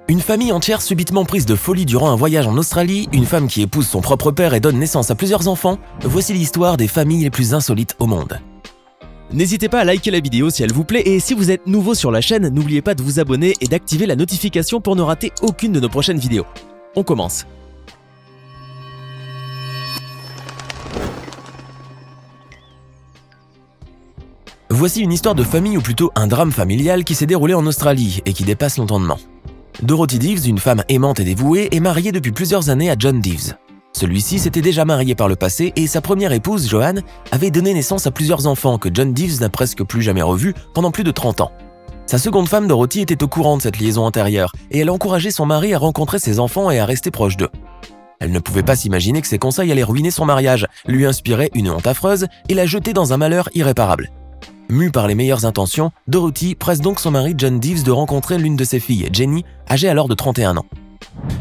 Une famille entière subitement prise de folie durant un voyage en Australie, une femme qui épouse son propre père et donne naissance à plusieurs enfants, voici l'histoire des familles les plus insolites au monde. N'hésitez pas à liker la vidéo si elle vous plaît et si vous êtes nouveau sur la chaîne, n'oubliez pas de vous abonner et d'activer la notification pour ne rater aucune de nos prochaines vidéos. On commence. Voici une histoire de famille ou plutôt un drame familial qui s'est déroulé en Australie et qui dépasse l'entendement. Dorothy Deves, une femme aimante et dévouée, est mariée depuis plusieurs années à John Deves. Celui-ci s'était déjà marié par le passé et sa première épouse, Joanne, avait donné naissance à plusieurs enfants que John Deves n'a presque plus jamais revus pendant plus de 30 ans. Sa seconde femme, Dorothy, était au courant de cette liaison antérieure et elle encourageait son mari à rencontrer ses enfants et à rester proche d'eux. Elle ne pouvait pas s'imaginer que ses conseils allaient ruiner son mariage, lui inspirer une honte affreuse et la jeter dans un malheur irréparable. Mue par les meilleures intentions, Dorothy presse donc son mari John Deves de rencontrer l'une de ses filles, Jenny, âgée alors de 31 ans.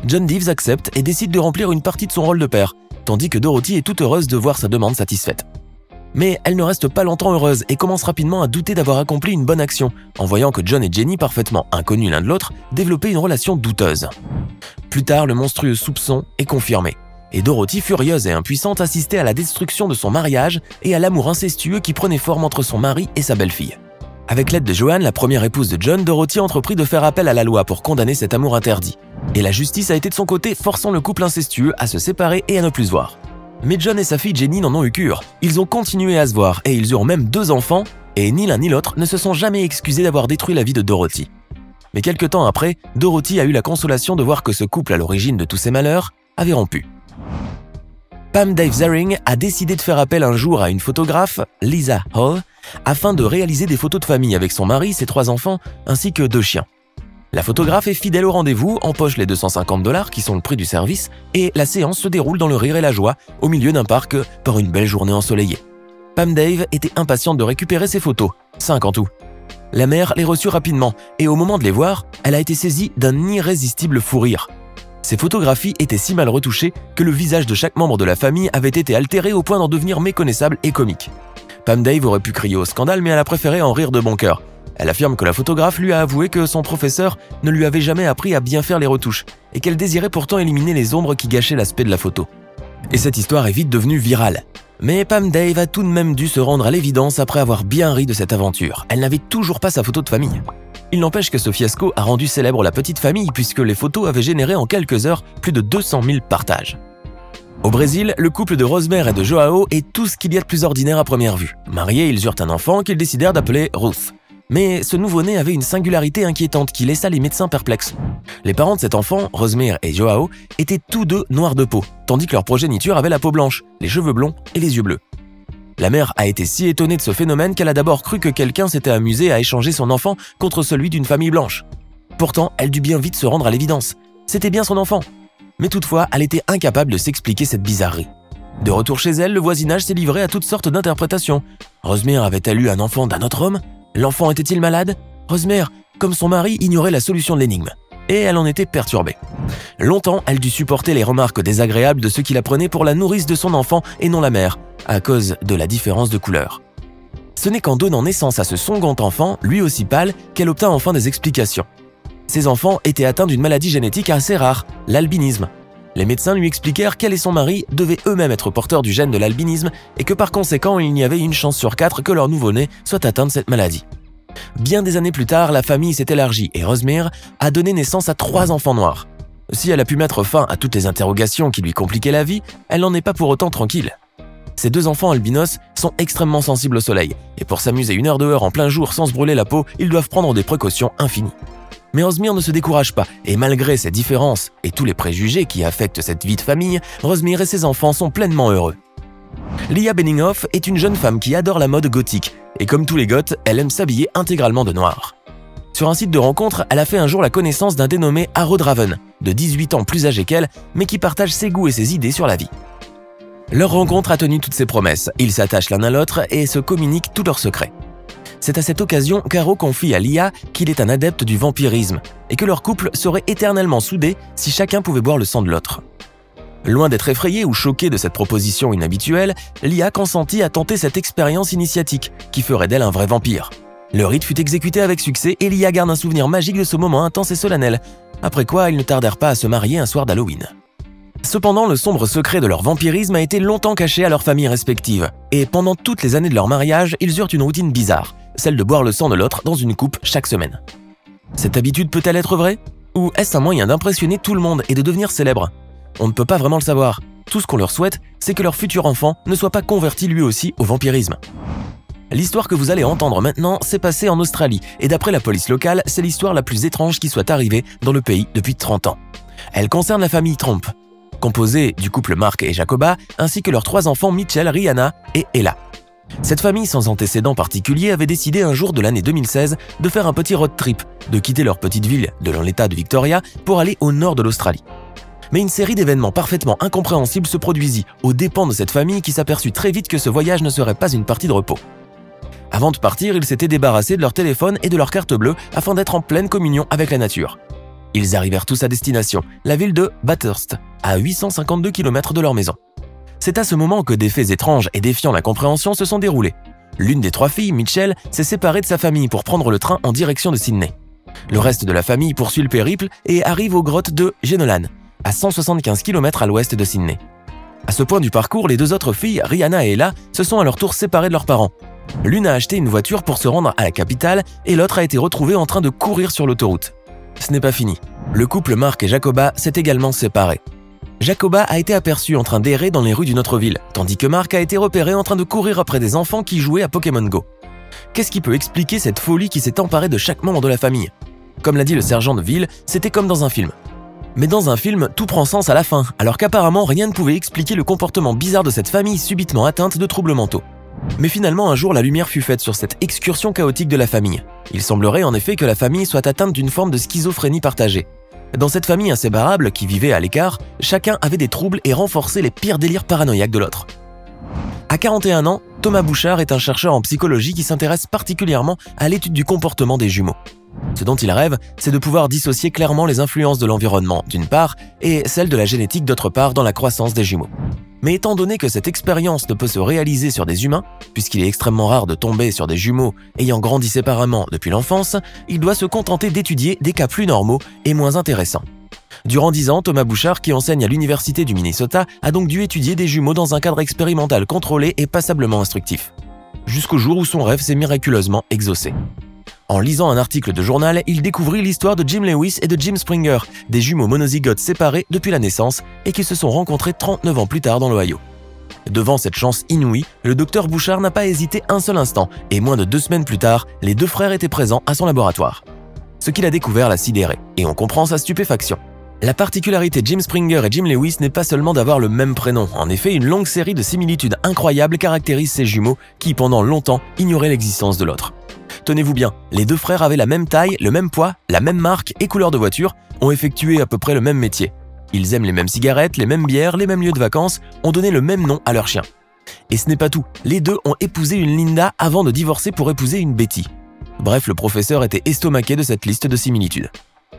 John Deves accepte et décide de remplir une partie de son rôle de père, tandis que Dorothy est toute heureuse de voir sa demande satisfaite. Mais elle ne reste pas longtemps heureuse et commence rapidement à douter d'avoir accompli une bonne action, en voyant que John et Jenny, parfaitement inconnus l'un de l'autre, développaient une relation douteuse. Plus tard, le monstrueux soupçon est confirmé. Et Dorothy, furieuse et impuissante, assistait à la destruction de son mariage et à l'amour incestueux qui prenait forme entre son mari et sa belle-fille. Avec l'aide de Joanne, la première épouse de John, Dorothy entreprit de faire appel à la loi pour condamner cet amour interdit. Et la justice a été de son côté, forçant le couple incestueux à se séparer et à ne plus se voir. Mais John et sa fille Jenny n'en ont eu cure. Ils ont continué à se voir et ils eurent même 2 enfants, et ni l'un ni l'autre ne se sont jamais excusés d'avoir détruit la vie de Dorothy. Mais quelque temps après, Dorothy a eu la consolation de voir que ce couple à l'origine de tous ces malheurs avait rompu. Pam Dave-Zaring a décidé de faire appel un jour à une photographe, Lisa Hall, afin de réaliser des photos de famille avec son mari, ses 3 enfants, ainsi que 2 chiens. La photographe est fidèle au rendez-vous, empoche les $250 qui sont le prix du service, et la séance se déroule dans le rire et la joie, au milieu d'un parc, par une belle journée ensoleillée. Pam Dave était impatiente de récupérer ses photos, 5 en tout. La mère les reçut rapidement, et au moment de les voir, elle a été saisie d'un irrésistible fou rire. Ces photographies étaient si mal retouchées que le visage de chaque membre de la famille avait été altéré au point d'en devenir méconnaissable et comique. Pam Dave aurait pu crier au scandale, mais elle a préféré en rire de bon cœur. Elle affirme que la photographe lui a avoué que son professeur ne lui avait jamais appris à bien faire les retouches et qu'elle désirait pourtant éliminer les ombres qui gâchaient l'aspect de la photo. Et cette histoire est vite devenue virale. Mais Pam Dave a tout de même dû se rendre à l'évidence après avoir bien ri de cette aventure. Elle n'avait toujours pas sa photo de famille. Il n'empêche que ce fiasco a rendu célèbre la petite famille puisque les photos avaient généré en quelques heures plus de 200 000 partages. Au Brésil, le couple de Rosemary et de Joao est tout ce qu'il y a de plus ordinaire à première vue. Mariés, ils eurent un enfant qu'ils décidèrent d'appeler Ruth. Mais ce nouveau-né avait une singularité inquiétante qui laissa les médecins perplexes. Les parents de cet enfant, Rosemary et Joao, étaient tous 2 noirs de peau, tandis que leur progéniture avait la peau blanche, les cheveux blonds et les yeux bleus. La mère a été si étonnée de ce phénomène qu'elle a d'abord cru que quelqu'un s'était amusé à échanger son enfant contre celui d'une famille blanche. Pourtant, elle dut bien vite se rendre à l'évidence. C'était bien son enfant. Mais toutefois, elle était incapable de s'expliquer cette bizarrerie. De retour chez elle, le voisinage s'est livré à toutes sortes d'interprétations. Rosemary avait-elle eu un enfant d'un autre homme? L'enfant était-il malade? Rosemary, comme son mari, ignorait la solution de l'énigme. Et elle en était perturbée. Longtemps, elle dut supporter les remarques désagréables de ceux qui la prenaient pour la nourrice de son enfant et non la mère, à cause de la différence de couleur. Ce n'est qu'en donnant naissance à ce second enfant, lui aussi pâle, qu'elle obtint enfin des explications. Ces enfants étaient atteints d'une maladie génétique assez rare, l'albinisme. Les médecins lui expliquèrent qu'elle et son mari devaient eux-mêmes être porteurs du gène de l'albinisme et que par conséquent, il y avait une chance sur 4 que leur nouveau-né soit atteint de cette maladie. Bien des années plus tard, la famille s'est élargie et Rosemary a donné naissance à 3 enfants noirs. Si elle a pu mettre fin à toutes les interrogations qui lui compliquaient la vie, elle n'en est pas pour autant tranquille. Ces 2 enfants albinos sont extrêmement sensibles au soleil, et pour s'amuser 1 heure dehors en plein jour sans se brûler la peau, ils doivent prendre des précautions infinies. Mais Rosemary ne se décourage pas, et malgré ces différences et tous les préjugés qui affectent cette vie de famille, Rosemary et ses enfants sont pleinement heureux. Leah Benninghoff est une jeune femme qui adore la mode gothique, et comme tous les goths, elle aime s'habiller intégralement de noir. Sur un site de rencontre, elle a fait un jour la connaissance d'un dénommé Harold Raven, de 18 ans plus âgé qu'elle, mais qui partage ses goûts et ses idées sur la vie. Leur rencontre a tenu toutes ses promesses, ils s'attachent l'un à l'autre et se communiquent tous leurs secrets. C'est à cette occasion qu'Haro confie à Leah qu'il est un adepte du vampirisme et que leur couple serait éternellement soudé si chacun pouvait boire le sang de l'autre. Loin d'être effrayée ou choquée de cette proposition inhabituelle, Leah consentit à tenter cette expérience initiatique qui ferait d'elle un vrai vampire. Le rite fut exécuté avec succès et Leah garde un souvenir magique de ce moment intense et solennel. après quoi ils ne tardèrent pas à se marier un soir d'Halloween. Cependant, le sombre secret de leur vampirisme a été longtemps caché à leurs familles respectives, et pendant toutes les années de leur mariage, ils eurent une routine bizarre, celle de boire le sang de l'autre dans une coupe chaque semaine. Cette habitude peut-elle être vraie? Ou est-ce un moyen d'impressionner tout le monde et de devenir célèbre? On ne peut pas vraiment le savoir. Tout ce qu'on leur souhaite, c'est que leur futur enfant ne soit pas converti lui aussi au vampirisme. L'histoire que vous allez entendre maintenant s'est passée en Australie, et d'après la police locale, c'est l'histoire la plus étrange qui soit arrivée dans le pays depuis 30 ans. Elle concerne la famille Trump, composée du couple Mark et Jacoba, ainsi que leurs 3 enfants Mitchell, Rihanna et Ella. Cette famille sans antécédent particulier avait décidé un jour de l'année 2016 de faire un petit road trip, de quitter leur petite ville de l'État de Victoria pour aller au nord de l'Australie. Mais une série d'événements parfaitement incompréhensibles se produisit aux dépens de cette famille qui s'aperçut très vite que ce voyage ne serait pas une partie de repos. Avant de partir, ils s'étaient débarrassés de leur téléphone et de leur carte bleue afin d'être en pleine communion avec la nature. Ils arrivèrent tous à destination, la ville de Bathurst, à 852 km de leur maison. C'est à ce moment que des faits étranges et défiant la compréhension se sont déroulés. L'une des 3 filles, Mitchell, s'est séparée de sa famille pour prendre le train en direction de Sydney. Le reste de la famille poursuit le périple et arrive aux grottes de Jenolan, à 175 km à l'ouest de Sydney. À ce point du parcours, les 2 autres filles, Rihanna et Ella, se sont à leur tour séparées de leurs parents. L'une a acheté une voiture pour se rendre à la capitale et l'autre a été retrouvée en train de courir sur l'autoroute. Ce n'est pas fini. Le couple Mark et Jacoba s'est également séparé. Jacoba a été aperçu en train d'errer dans les rues d'une autre ville, tandis que Mark a été repéré en train de courir après des enfants qui jouaient à Pokémon Go. Qu'est-ce qui peut expliquer cette folie qui s'est emparée de chaque membre de la famille? Comme l'a dit le sergent de ville, c'était comme dans un film. Mais dans un film, tout prend sens à la fin, alors qu'apparemment rien ne pouvait expliquer le comportement bizarre de cette famille subitement atteinte de troubles mentaux. Mais finalement, un jour, la lumière fut faite sur cette excursion chaotique de la famille. Il semblerait en effet que la famille soit atteinte d'une forme de schizophrénie partagée. Dans cette famille inséparable, qui vivait à l'écart, chacun avait des troubles et renforçait les pires délires paranoïaques de l'autre. À 41 ans, Thomas Bouchard est un chercheur en psychologie qui s'intéresse particulièrement à l'étude du comportement des jumeaux. Ce dont il rêve, c'est de pouvoir dissocier clairement les influences de l'environnement, d'une part, et celles de la génétique, d'autre part, dans la croissance des jumeaux. Mais étant donné que cette expérience ne peut se réaliser sur des humains, puisqu'il est extrêmement rare de tomber sur des jumeaux ayant grandi séparément depuis l'enfance, il doit se contenter d'étudier des cas plus normaux et moins intéressants. Durant 10 ans, Thomas Bouchard, qui enseigne à l'université du Minnesota, a donc dû étudier des jumeaux dans un cadre expérimental contrôlé et passablement instructif. Jusqu'au jour où son rêve s'est miraculeusement exaucé. En lisant un article de journal, il découvrit l'histoire de Jim Lewis et de Jim Springer, des jumeaux monozygotes séparés depuis la naissance et qui se sont rencontrés 39 ans plus tard dans l'Ohio. Devant cette chance inouïe, le docteur Bouchard n'a pas hésité un seul instant et moins de 2 semaines plus tard, les 2 frères étaient présents à son laboratoire. Ce qu'il a découvert l'a sidéré et on comprend sa stupéfaction. La particularité de Jim Springer et Jim Lewis n'est pas seulement d'avoir le même prénom. En effet, une longue série de similitudes incroyables caractérise ces jumeaux qui, pendant longtemps, ignoraient l'existence de l'autre. Tenez-vous bien, les 2 frères avaient la même taille, le même poids, la même marque et couleur de voiture, ont effectué à peu près le même métier. Ils aiment les mêmes cigarettes, les mêmes bières, les mêmes lieux de vacances, ont donné le même nom à leur chien. Et ce n'est pas tout, les 2 ont épousé une Linda avant de divorcer pour épouser une Betty. Bref, le professeur était estomaqué de cette liste de similitudes.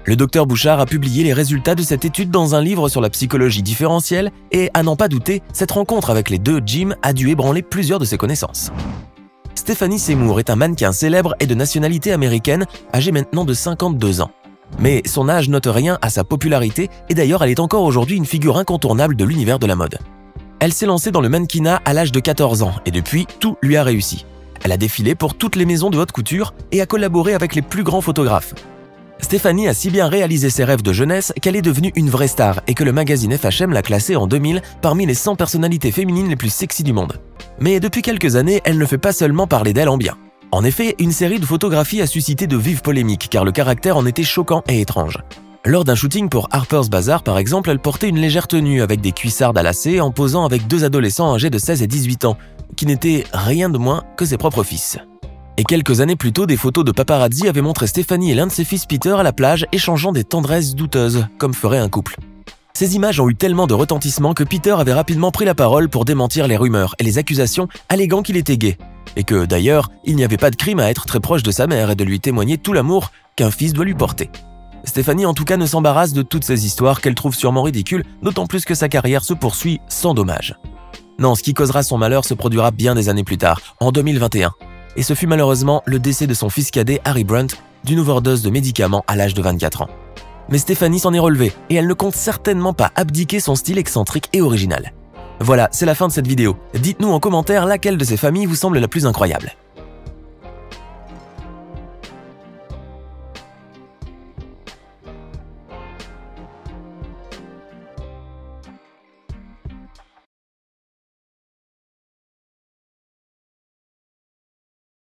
Le docteur Bouchard a publié les résultats de cette étude dans un livre sur la psychologie différentielle et, à n'en pas douter, cette rencontre avec les 2 Jim a dû ébranler plusieurs de ses connaissances. Stephanie Seymour est un mannequin célèbre et de nationalité américaine, âgée maintenant de 52 ans. Mais son âge n'ôte rien à sa popularité et d'ailleurs elle est encore aujourd'hui une figure incontournable de l'univers de la mode. Elle s'est lancée dans le mannequinat à l'âge de 14 ans et depuis, tout lui a réussi. Elle a défilé pour toutes les maisons de haute couture et a collaboré avec les plus grands photographes. Stéphanie a si bien réalisé ses rêves de jeunesse qu'elle est devenue une vraie star et que le magazine FHM l'a classée en 2000 parmi les 100 personnalités féminines les plus sexy du monde. Mais depuis quelques années, elle ne fait pas seulement parler d'elle en bien. En effet, une série de photographies a suscité de vives polémiques car le caractère en était choquant et étrange. Lors d'un shooting pour Harper's Bazaar par exemple, elle portait une légère tenue avec des cuissardes à lacets en posant avec 2 adolescents âgés de 16 et 18 ans, qui n'étaient rien de moins que ses propres fils. Et quelques années plus tôt, des photos de paparazzi avaient montré Stéphanie et l'un de ses fils Peter à la plage échangeant des tendresses douteuses, comme ferait un couple. Ces images ont eu tellement de retentissement que Peter avait rapidement pris la parole pour démentir les rumeurs et les accusations, alléguant qu'il était gay. Et que, d'ailleurs, il n'y avait pas de crime à être très proche de sa mère et de lui témoigner tout l'amour qu'un fils doit lui porter. Stéphanie en tout cas ne s'embarrasse de toutes ces histoires qu'elle trouve sûrement ridicules, d'autant plus que sa carrière se poursuit sans dommage. Non, ce qui causera son malheur se produira bien des années plus tard, en 2021. Et ce fut malheureusement le décès de son fils cadet Harry Brunt d'une overdose de médicaments à l'âge de 24 ans. Mais Stéphanie s'en est relevée et elle ne compte certainement pas abdiquer son style excentrique et original. Voilà, c'est la fin de cette vidéo. Dites-nous en commentaire laquelle de ces familles vous semble la plus incroyable.